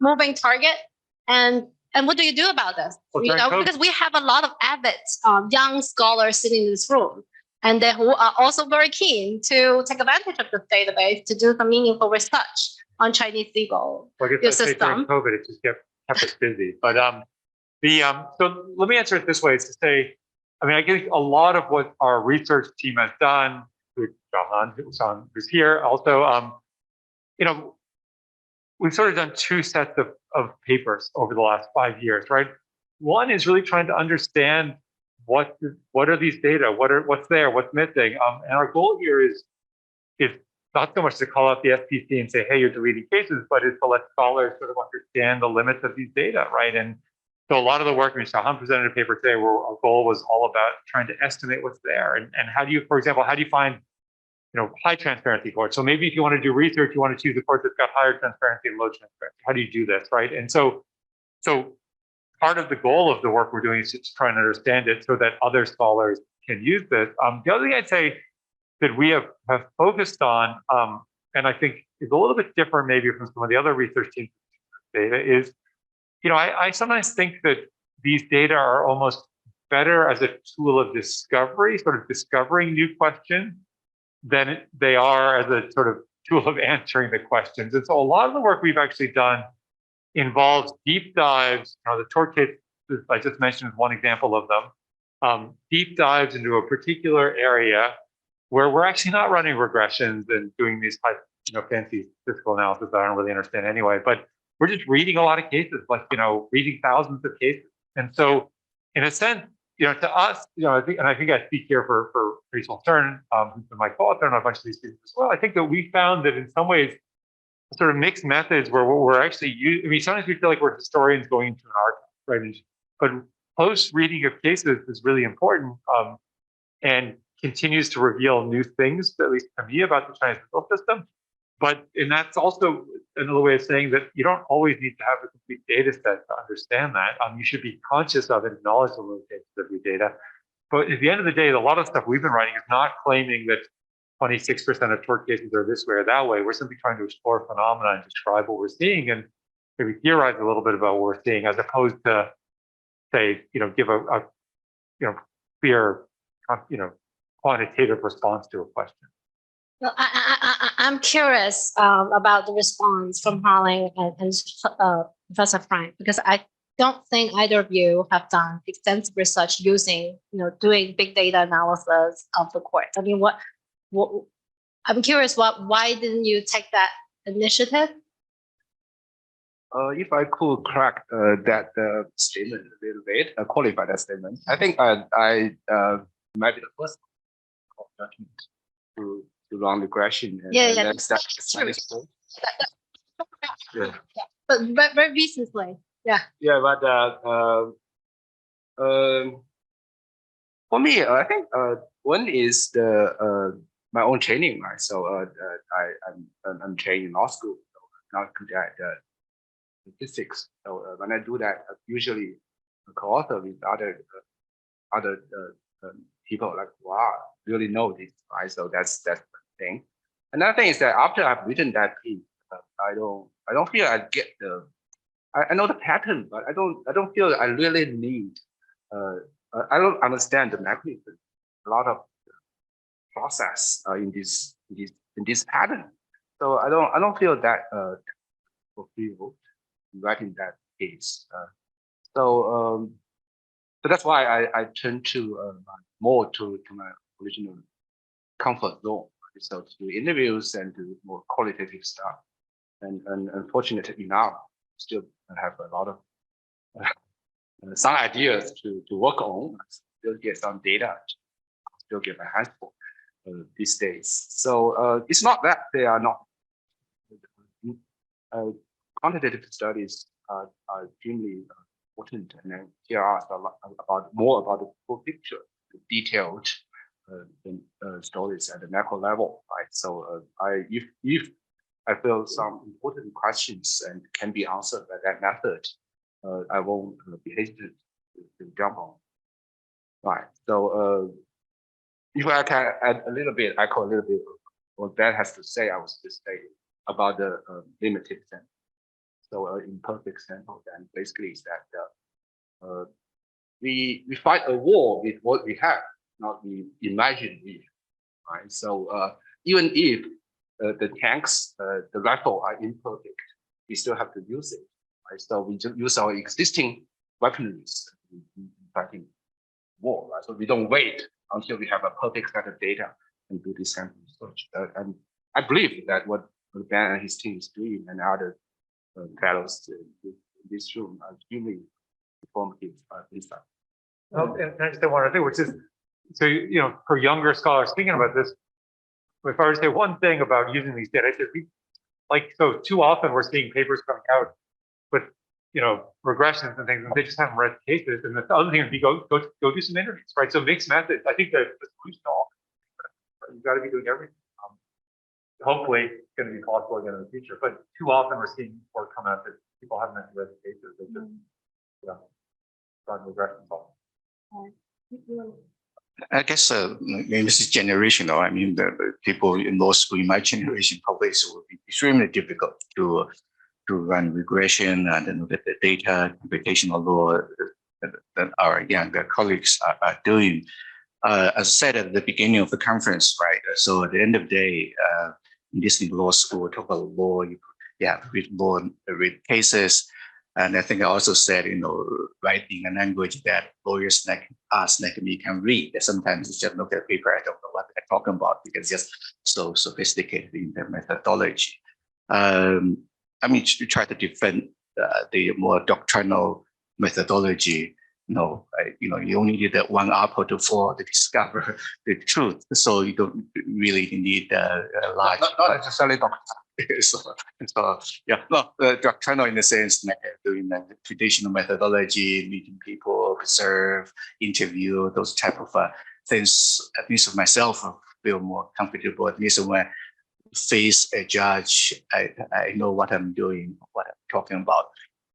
moving target, and what do you do about this? Because we have a lot of avid young scholars sitting in this room, and who are also very keen to take advantage of this database to do some meaningful research on Chinese legal system. During COVID, it just kept us busy. But so let me answer it this way: is to say, I think a lot of what our research team has done, with Zhang, who's here, also, we've sort of done two sets of papers over the last 5 years, right? One is really trying to understand what are these data, what's there, what's missing, and our goal here is not so much to call out the SPC and say, hey, you're deleting cases, but it's to let scholars sort of understand the limits of these data, right? And so a lot of the work, Zhang presented a paper today where our goal was all about trying to estimate what's there, and how do you, for example, how do you find high transparency courts? So maybe if you want to do research, you want to choose a court that's got higher transparency and low transparency. How do you do this, right? And so part of the goal of the work we're doing is to try and understand it so that other scholars can use this. The other thing I'd say that we have focused on, and I think is a little bit different maybe from some of the other research teams data, is, I sometimes think that these data are almost better as a tool of discovery, sort of discovering new questions, than they are as a sort of tool of answering the questions. And so a lot of the work we've actually done involves deep dives. The tort case I just mentioned is one example of them. Deep dives into a particular area where we're actually not running regressions and doing these fancy statistical analysis that I don't really understand anyway, but we're just reading a lot of cases, reading thousands of cases. And so in a sense, to us, I think I speak here for Rachel Stern, who's been my co-author on a bunch of these pieces as well. I think that we found that in some ways, sort of mixed methods where we're actually sometimes we feel like we're historians going into an archive, right? But close reading of cases is really important, and continues to reveal new things, at least to me, about the Chinese legal system. And that's also another way of saying that you don't always need to have a complete data set to understand that. You should be conscious of it, acknowledge the limitations of your data. But at the end of the day, a lot of stuff we've been writing is not claiming that 26% of tort cases are this way or that way. We're simply trying to explore phenomena and describe what we're seeing and maybe theorize a little bit about what we're seeing, as opposed to say, give a clear, quantitative response to a question. Well, I'm curious about the response from Hualing and Professor Frank, because I don't think either of you have done extensive research using, doing big data analysis of the court. I mean, what I'm curious, why didn't you take that initiative? If I could crack that statement a little bit, qualify that statement, I think I might be the first document to run regression. That's true. Yeah. But very recently, yeah. Yeah, but for me, I think one is the my own training, right? So I'm trained in law school, so not good at statistics. So when I do that, I usually co-author with other people like, wow, really know this, right? So that's the thing. Another thing is that after I've written that piece, I don't feel I get I know the pattern, but I don't feel I really need. I don't understand the mechanism. A lot of process in this pattern. So I don't feel that fulfilled writing that piece. So that's why I turn to more to my original comfort zone. So to do interviews and do more qualitative stuff. And unfortunately now still have a lot of some ideas to work on. Still get some data. Still get my hands full these days. So it's not that they are not. Quantitative studies are extremely important, and then here are a lot more about the full picture, the detailed stories at the macro level, right? So if I feel some important questions and can be answered by that method, I won't be hesitant to jump on. Right. So if I can add a little bit, echo a little bit what Ben has to say, I was just saying about the limited sample. So imperfect sample, then basically is that we fight a war with what we have, not we imagine we have, right? So even if the tanks, the rifle are imperfect, we still have to use it, right? So we just use our existing weaponry in fighting war, right? So we don't wait until we have a perfect set of data and do this sample research. And I believe that what Ben and his team is doing and other fellows in this room are extremely informative insight. And I just one other thing, which is, so, for younger scholars thinking about this, if I were to say one thing about using these data, so too often we're seeing papers coming out with, regressions and things, and they just haven't read the cases. And the other thing would be go do some interviews, right? So mixed methods. I think that the solution to all, you've got to be doing everything. Hopefully it's going to be possible again in the future, but too often we're seeing work come out that people haven't read the cases. They just, done regressions. I guess maybe this is generational. I mean, the people in law school in my generation probably it would be extremely difficult to run regression and then look at the data, computational law that our younger colleagues are doing. As I said at the beginning of the conference, right? So at the end of the day, in this law school, we talk about law, you have to read law, read cases. And I think I also said, writing a language that lawyers like us, like me, can read. Sometimes it's just look at paper, I don't know what they're talking about because it's just so sophisticated in their methodology. To try to defend the more doctrinal methodology no, right? You only need that one apple to fall to discover the truth. So you don't really need a large. Not necessarily doctor. so yeah, no, doctrinal in the sense like doing the traditional methodology, meeting people, observe, interview, those type of things. At least of myself, I feel more comfortable. At least when I face a judge, I know what I'm doing, what I'm talking about.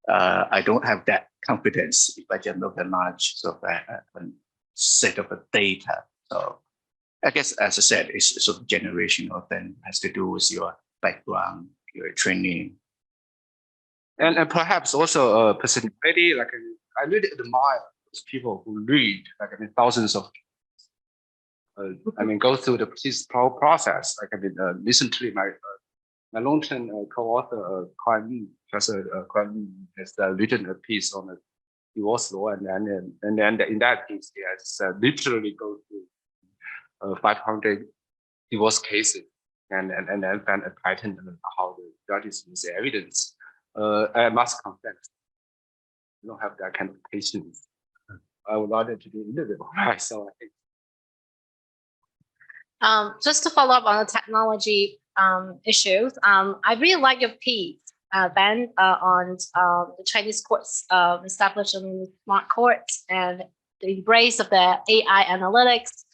I don't have that confidence if I just look at large sort of a set of data. So I guess, as I said, it's sort of generational thing, has to do with your background, your training. And perhaps also personality, like I really admire those people who read, like thousands of, go through the process. Like recently my long-term co-author, Professor Quan has written a piece on the divorce law, and then in that piece, he has literally go through 500 divorce cases, and then found a pattern on how the judges use evidence. I must confess, I don't have that kind of patience. I would rather to be individual, right? So I think. Just to follow up on the technology issues, I really like your piece, Ben, on the Chinese courts establishing smart courts and the embrace of the AI analytics.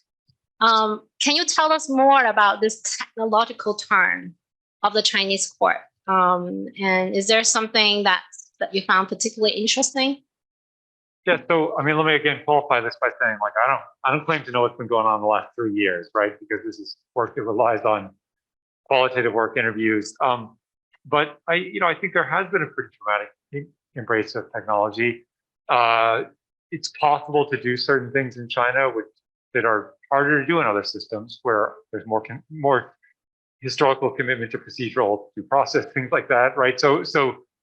Can you tell us more about this technological turn of the Chinese court? And is there something that you found particularly interesting? Yeah, so let me again qualify this by saying, like, I don't claim to know what's been going on in the last 3 years, right? Because this is work that relies on qualitative work, interviews. But I think there has been a pretty dramatic embrace of technology. It's possible to do certain things in China that are harder to do in other systems where there's more historical commitment to procedural due process, things like that, right? So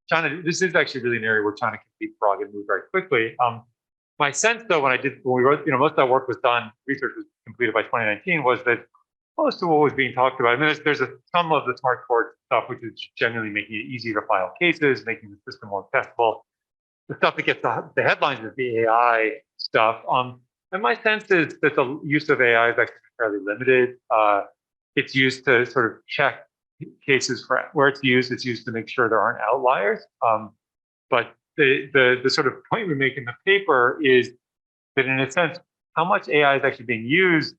China, this is actually really an area where China can leapfrog and move very quickly. My sense, though, when we wrote, most of that work was done, research was completed by 2019, was that most of what was being talked about, there's some of the smart court stuff, which is generally making it easier to file cases, making the system more accessible. The stuff that gets the headlines is the AI stuff. And my sense is that the use of AI is actually fairly limited. It's used to sort of check cases for where it's used to make sure there aren't outliers. But the sort of point we make in the paper is that, in a sense, how much AI is actually being used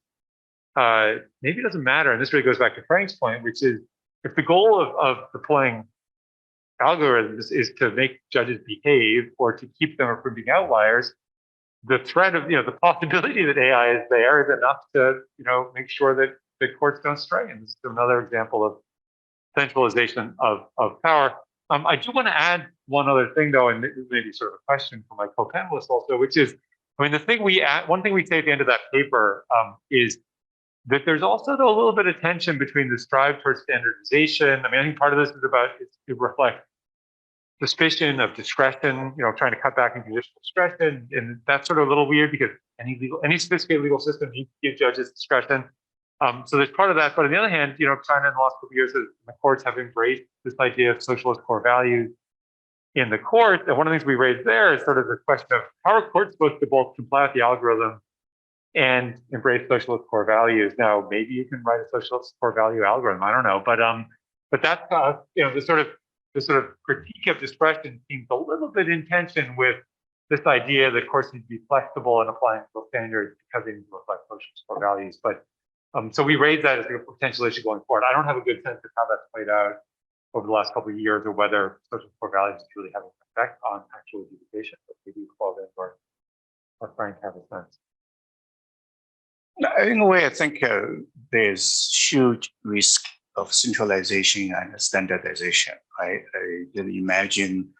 maybe doesn't matter. And this really goes back to Frank's point, which is if the goal of deploying algorithms is to make judges behave or to keep them from being outliers, the threat of the possibility that AI is there is enough to make sure that the courts don't stray. And this is another example of centralization of power. I do want to add one other thing, though, and maybe sort of a question for my co-panelists also, which is, one thing we say at the end of that paper is that there's also, though, a little bit of tension between the strive towards standardization. I think part of this is about to reflect suspicion of discretion, trying to cut back on judicial discretion, and that's sort of a little weird because any sophisticated legal system needs to give judges discretion. So there's part of that, but on the other hand, China in the last couple of years, the courts have embraced this idea of socialist core values in the court. And one of the things we raised there is sort of the question of how are courts supposed to both comply with the algorithm and embrace socialist core values. Now, maybe you can write a socialist core value algorithm. I don't know, but that's the sort of critique of discretion seems a little bit in tension with this idea that courts need to be flexible in applying those standards because they need to reflect socialist core values. But so we raised that as a potential issue going forward. I don't have a good sense of how that's played out over the last couple of years, or whether social core values really have an effect on actual adjudication. But maybe Claude or Frank have a sense. In a way, I think there's huge risk of centralization and standardization. I can imagine,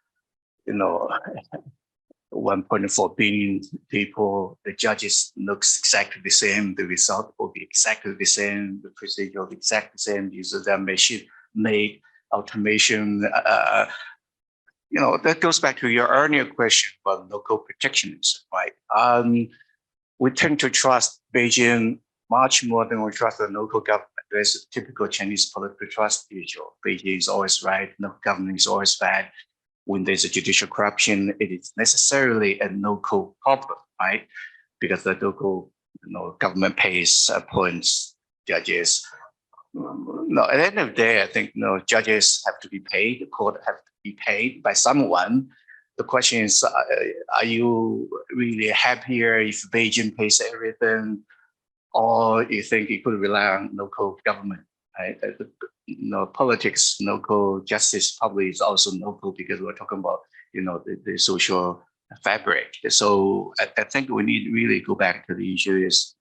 1.4 billion people, the judges looks exactly the same, the result will be exactly the same, the procedure will be exactly the same, use of that machine-made automation. That goes back to your earlier question about local protectionism, right? We tend to trust Beijing much more than we trust the local government. There's a typical Chinese political trust issue. Beijing is always right, local government is always bad. when there's a judicial corruption, it is necessarily a local problem, right? Because the local government pays, appoints judges. No, at the end of the day, I think judges have to be paid, the court have to be paid by someone. The question is, are you really happier if Beijing pays everything, or you think you could rely on local government? Right? Politics, local justice probably is also local because we're talking about the social fabric. So I think we need to really go back to the issue is,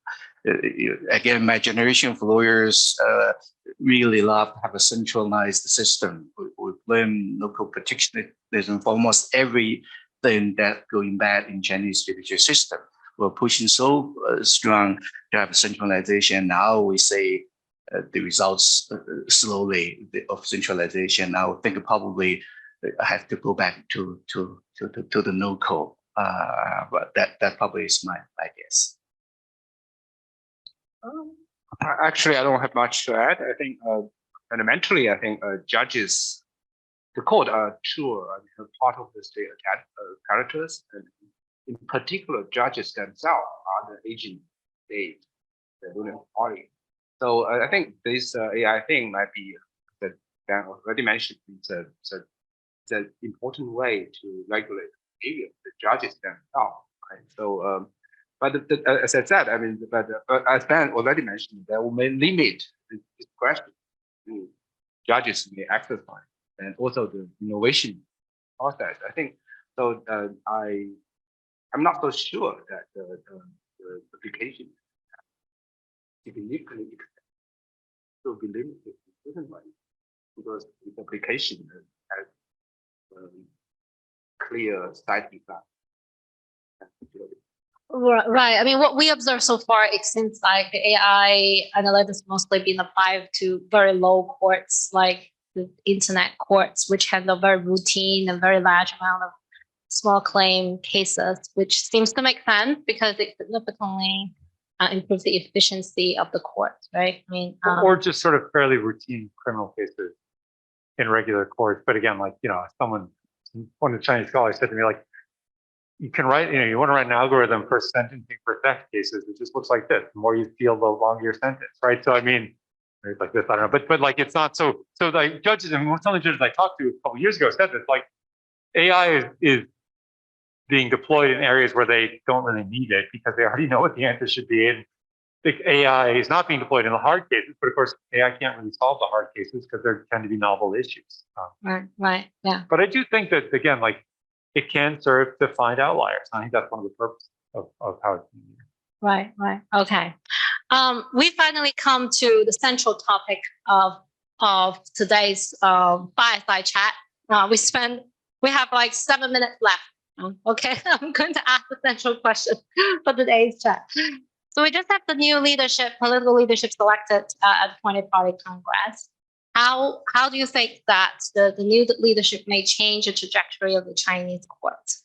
again, my generation of lawyers really love to have a centralized system. We blame local protectionism for almost everything that's going bad in Chinese judicial system. We're pushing so strong to have centralization. Now we say the results slowly of centralization. Now I think probably I have to go back to the local. But that probably is my guess. Actually, I don't have much to add. I think fundamentally, I think judges, the court are part of the state characters, and in particular, judges themselves are the agent state, the ruling party. So I think this AI thing might be that Dan already mentioned. It's an important way to regulate the behavior of the judges themselves. Right? So. But as I said, I mean, but as Ben already mentioned, that we may limit this question to judges may exercise and also the innovation process. I think so. I'm not so sure that the application significantly will be limited to certain ways because the application has clear side effects. Right. I mean, what we observe so far, it seems like the AI analytics mostly been applied to very low courts, like the internet courts, which handle very routine and very large amount of small claim cases, which seems to make sense because it significantly improves the efficiency of the courts, right? I mean, or just sort of fairly routine criminal cases in regular courts. But again, like, one of the Chinese scholars said to me, like, you can write, you want to write an algorithm for sentencing for theft cases. It just looks like this. The more you steal, the longer your sentence, right? So I mean, it's like this, I don't know, but like it's not so. So like judges, and some of the judges I talked to a couple of years ago said this, like AI is being deployed in areas where they don't really need it because they already know what the answer should be. And the AI is not being deployed in the hard cases, but of course AI can't really solve the hard cases because there tend to be novel issues. Right, yeah. But I do think that again, like, it can serve to find outliers. I think that's one of the purposes of how it's used. Right. Okay. We finally come to the central topic of today's fireside chat. We have like 7 minutes left. Okay, I'm going to ask the central question for today's chat. So we just have the new political leadership selected at the appointed party Congress. How do you think that the new leadership may change the trajectory of the Chinese courts?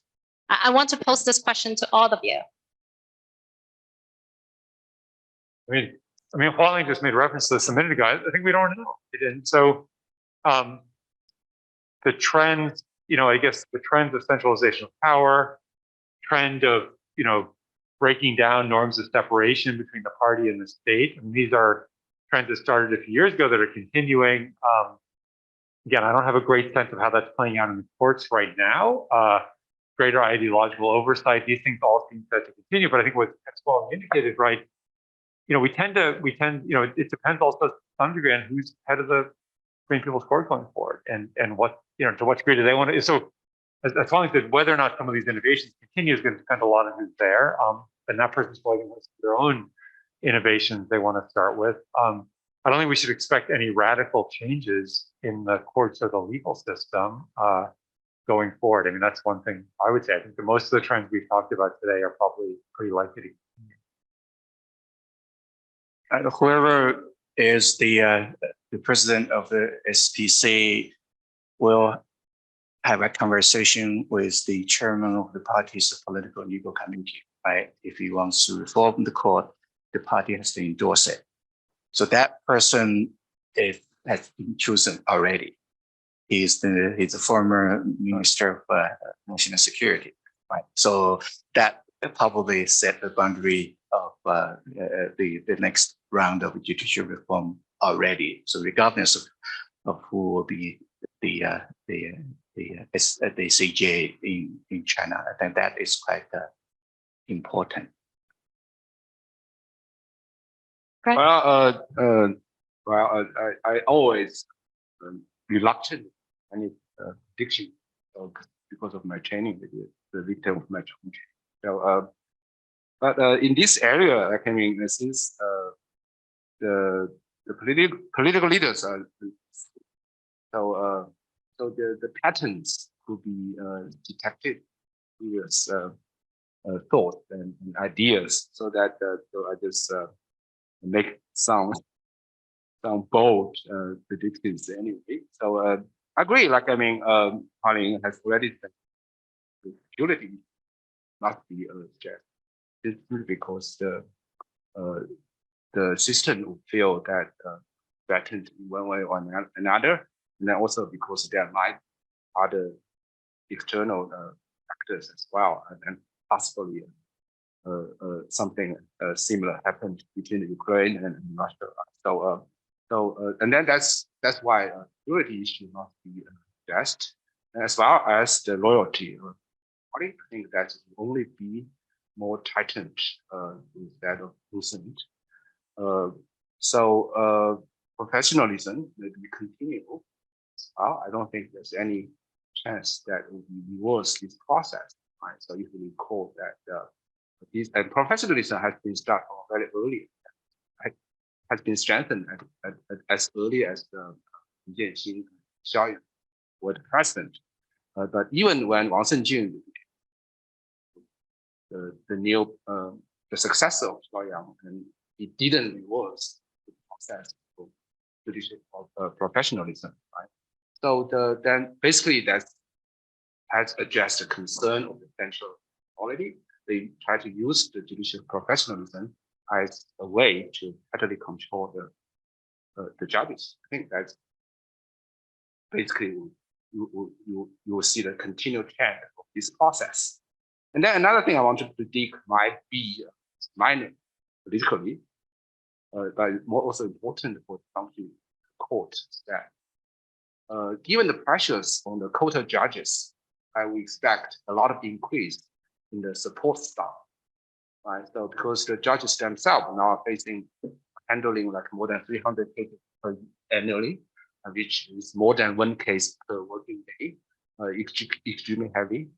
I want to pose this question to all of you. I mean, Hualing just made reference to this a minute ago. I think we don't know. And so the trends, I guess the trends of centralization of power, trend of, breaking down norms of separation between the party and the state. I mean, these are trends that started a few years ago that are continuing. Again, I don't have a great sense of how that's playing out in the courts right now. Greater ideological oversight, these things all seem set to continue. But I think what Hualing indicated, right, we tend, it depends also to some degree on who's head of the Supreme People's Court going forward and what, to what degree do they want to. So as Hualing said, whether or not some of these innovations continue is going to depend a lot on who's there. And that person's probably going to their own innovations they want to start with. I don't think we should expect any radical changes in the courts or the legal system going forward. I mean, that's one thing I would say. I think most of the trends we've talked about today are probably pretty likely to continue. Whoever is the president of the SPC will have a conversation with the chairman of the party's political legal committee, right? If he wants to reform the court, the party has to endorse it. So that person has been chosen already. he's the former Minister of National Security, right? So that probably set the boundary of the next round of judicial reform already. So regardless of who will be the CJ in China, I think that is quite important. Right. I always reluctant any prediction because of my training with the victim of my training. So, but in this area, like, I mean, since the political leaders are so the patterns could be detected previous thoughts and ideas, so that so I just make some bold predictions anyway. So I agree. Like, I mean, Hualing has already said the security must be stressed. This is because the system will feel that threatened in one way or another, and then also because there might other external factors as well, and possibly something similar happened between Ukraine and Russia. So and then that's why security issue must be addressed, as well as the loyalty. I think that will only be more tightened instead of loosened. So professionalism will be continue. I don't think there's any chance that it will reverse this process. Right? So if we recall that and professionalism has been started very early, has been strengthened as early as Xin He were the president. But even when Wang Senjun, the successor of Xiaoyang, and it didn't reverse the process of judicial professionalism, right? So then basically that has addressed the concern of the central authority. They try to use the judicial professionalism as a way to tightly control the judges. I think that's basically you will see the continued trend of this process. And then another thing I want to predict might be minor politically, but more also important for the country court, that given the pressures on the quota judges, I would expect a lot of increase in the support staff, right? So because the judges themselves are now facing handling like more than 300 cases annually, which is more than one case per working day, extremely heavy.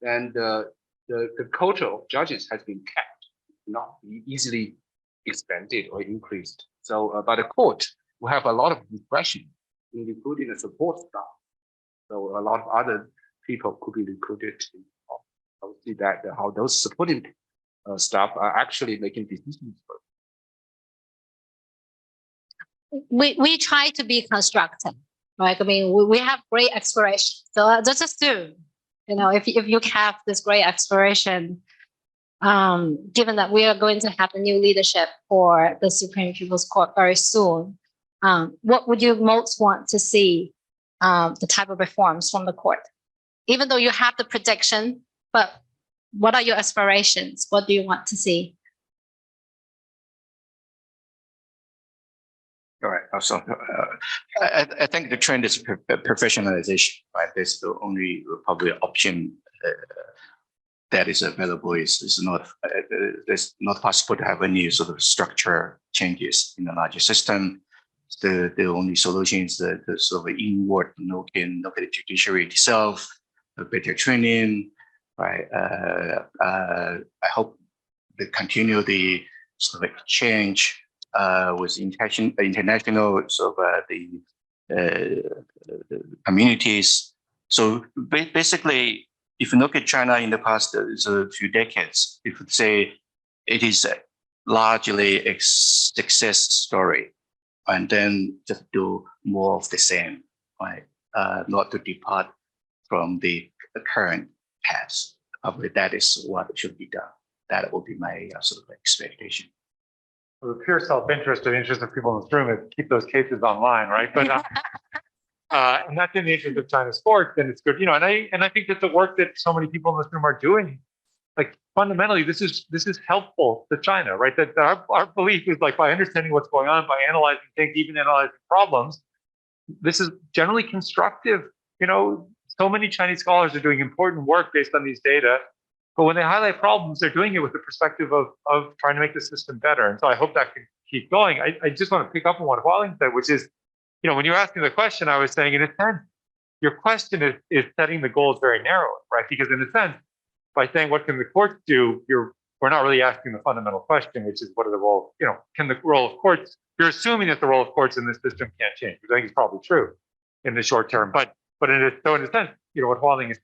And the quota of judges has been kept, not be easily expanded or increased. So, but the court will have a lot of discretion in recruiting the support staff. So a lot of other people could be recruited. I would see that how those supporting staff are actually making decisions. We try to be constructive, right? I mean, we have great aspirations. So just assume, you know, if you have this great aspiration, given that we are going to have a new leadership for the Supreme People's Court very soon, what would you most want to see the type of reforms from the court? Even though you have the prediction, but what are your aspirations? What do you want to see? All right. Also, I think the trend is professionalization, right? That's the only probably option that is available. Is not it's not possible to have any sort of structure changes in the larger system. The only solution is the sort of inward look at the judiciary itself, better training, right? I hope they continue the sort of exchange with international sort of the communities. So basically, if you look at China in the past a few decades, if you say it is largely a success story, and then just do more of the same, right? Not to depart from the current path. Probably that is what should be done. That would be my sort of expectation. Well, the pure self-interest or interest of people in this room is keep those cases online, right? But and that's in the interest of China's courts, then it's good. And I think that the work that so many people in this room are doing, like fundamentally, this is helpful to China, right? That our belief is like by understanding what's going on, by analyzing things, even analyzing problems, this is generally constructive. So many Chinese scholars are doing important work based on these data, but when they highlight problems, they're doing it with the perspective of trying to make the system better. And so I hope that can keep going. I just want to pick up on what Hualing said, which is, when you're asking the question, I was saying, in a sense, your question is setting the goals very narrowly, right? Because in a sense, by saying what can the courts do, we're not really asking the fundamental question, which is what are the role, can the role of courts, you're assuming that the role of courts in this system can't change, which I think is probably true in the short term. But in a sense, what Hualing is,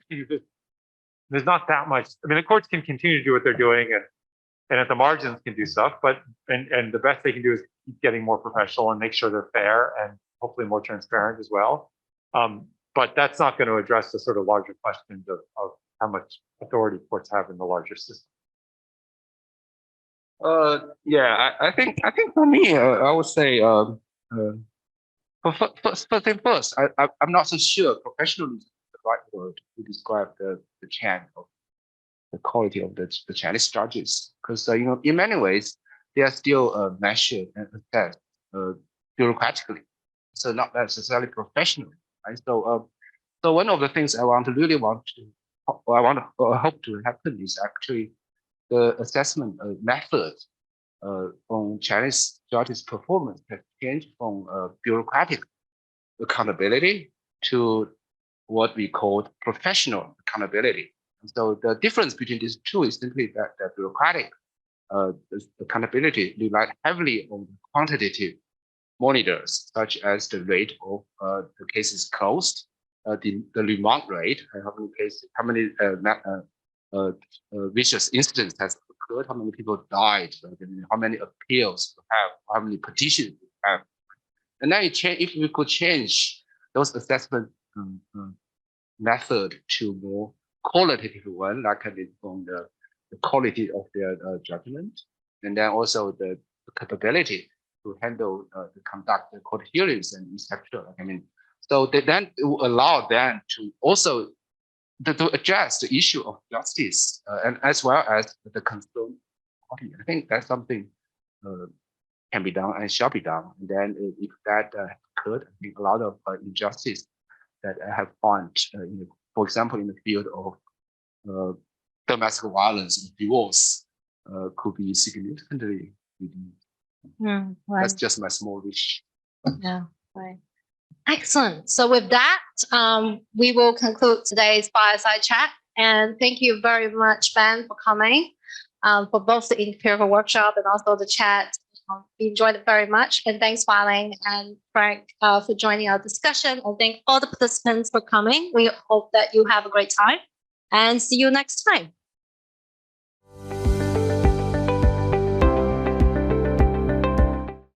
there's not that much. I mean, the courts can continue to do what they're doing and at the margins can do stuff, but and the best they can do is keep getting more professional and make sure they're fair and hopefully more transparent as well. But that's not going to address the sort of larger questions of how much authority courts have in the larger system. I think for me, I would say, first, I'm not so sure professionalism is the right word to describe the trend of the quality of the Chinese judges, because in many ways they are still measured and assessed bureaucratically, so not necessarily professionally. Right? So one of the things I hope to happen is actually the assessment method on Chinese judges' performance has changed from bureaucratic accountability to what we call professional accountability. And so the difference between these two is simply that the bureaucratic accountability relied heavily on quantitative monitors, such as the rate of the cases closed, the Liebman rate, how many vicious incidents has occurred, how many people died, how many appeals you have, how many petitions you have. And then if we could change those assessment method to more qualitative one, like on the quality of their judgment, and then also the capability to handle the conduct the court hearings and etc. So then it will allow them to also to address the issue of justice and as well as the concern party. I think that's something can be done and shall be done. And then if that occurred, I think a lot of injustice that I have found, for example, in the field of domestic violence and divorce, could be significantly reduced. Right. That's just my small wish. Yeah, right. Excellent. So with that, we will conclude today's fireside chat. And thank you very much, Ben, for coming, for both the empirical workshop and also the chat. We enjoyed it very much. And thanks, Hualing and Frank, for joining our discussion. And thank all the participants for coming. We hope that you have a great time and see you next time.